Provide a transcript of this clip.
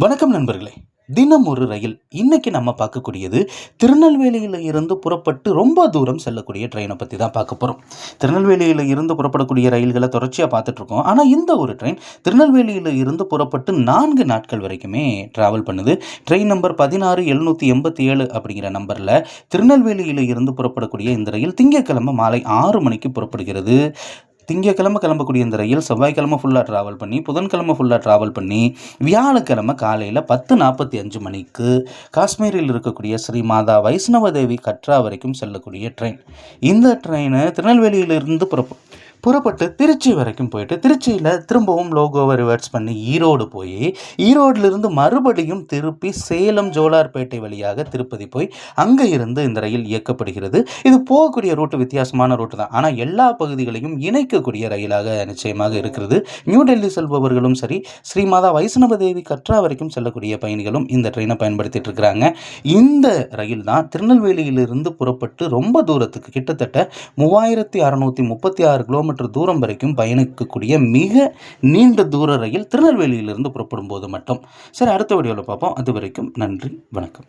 வணக்கம் நண்பர்களே. தினம் ஒரு ரயில். இன்னைக்கு நம்ம பார்க்கக்கூடியது திருநெல்வேலியில இருந்து புறப்பட்டு ரொம்ப தூரம் செல்லக்கூடிய ட்ரெயினை பற்றி தான் பார்க்க போகிறோம். திருநெல்வேலியில இருந்து புறப்படக்கூடிய ரயில்களை தொடர்ச்சியாக பார்த்துட்டு இருக்கோம். ஆனால் இந்த ஒரு ட்ரெயின் திருநெல்வேலியில இருந்து புறப்பட்டு 4 நாட்கள் வரைக்குமே ட்ராவல் பண்ணுது. ட்ரெயின் நம்பர் 16787 அப்படிங்கிற நம்பரில் திருநெல்வேலியில இருந்து புறப்படக்கூடிய இந்த ரயில் திங்கட்கிழமை மாலை 6 மணிக்கு புறப்படுகிறது. திங்கக்கிழமை கிளம்பக்கூடிய இந்த ரயில் செவ்வாய்க்கிழமை ஃபுல்லாக ட்ராவல் பண்ணி, புதன்கிழமை ஃபுல்லாக ட்ராவல் பண்ணி, வியாழக்கிழமை காலையில் 10:45 மணிக்கு காஷ்மீரில் இருக்கக்கூடிய ஸ்ரீ மாதா வைஷ்ணவ தேவி கட்ரா வரைக்கும் செல்லக்கூடிய ட்ரெயின். இந்த ட்ரெயினை திருநெல்வேலியிலிருந்து புறப்பட்டு திருச்சி வரைக்கும் போயிட்டு, திருச்சியில் திரும்பவும் லோகோவை ரிவர்ஸ் பண்ணி ஈரோடு போய், ஈரோடிலிருந்து மறுபடியும் திருப்பி சேலம் ஜோலார்பேட்டை வழியாக திருப்பதி போய் அங்கே இருந்து இந்த ரயில் இயக்கப்படுகிறது. இது போகக்கூடிய ரூட்டு வித்தியாசமான ரூட்டு தான், ஆனால் எல்லா பகுதிகளையும் இணைக்கக்கூடிய ரயிலாக நிச்சயமாக இருக்கிறது. நியூ டெல்லி செல்பவர்களும் சரி, ஸ்ரீமாதா வைஷ்ணவ தேவி கட்ரா வரைக்கும் செல்லக்கூடிய பயணிகளும் இந்த ட்ரெயினை பயன்படுத்திட்டு இருக்கிறாங்க. இந்த ரயில் தான் திருநெல்வேலியிலிருந்து புறப்பட்டு ரொம்ப தூரத்துக்கு, கிட்டத்தட்ட 3636 கிலோமீட்டர் தூரம் வரைக்கும் பயணிக்கக்கூடிய மிக நீண்ட தூர ரயில் திருநெல்வேலியிலிருந்து புறப்படும் போது மட்டும். சரி, அடுத்த வீடியோவில் பார்ப்போம். அது வரைக்கும் நன்றி, வணக்கம்.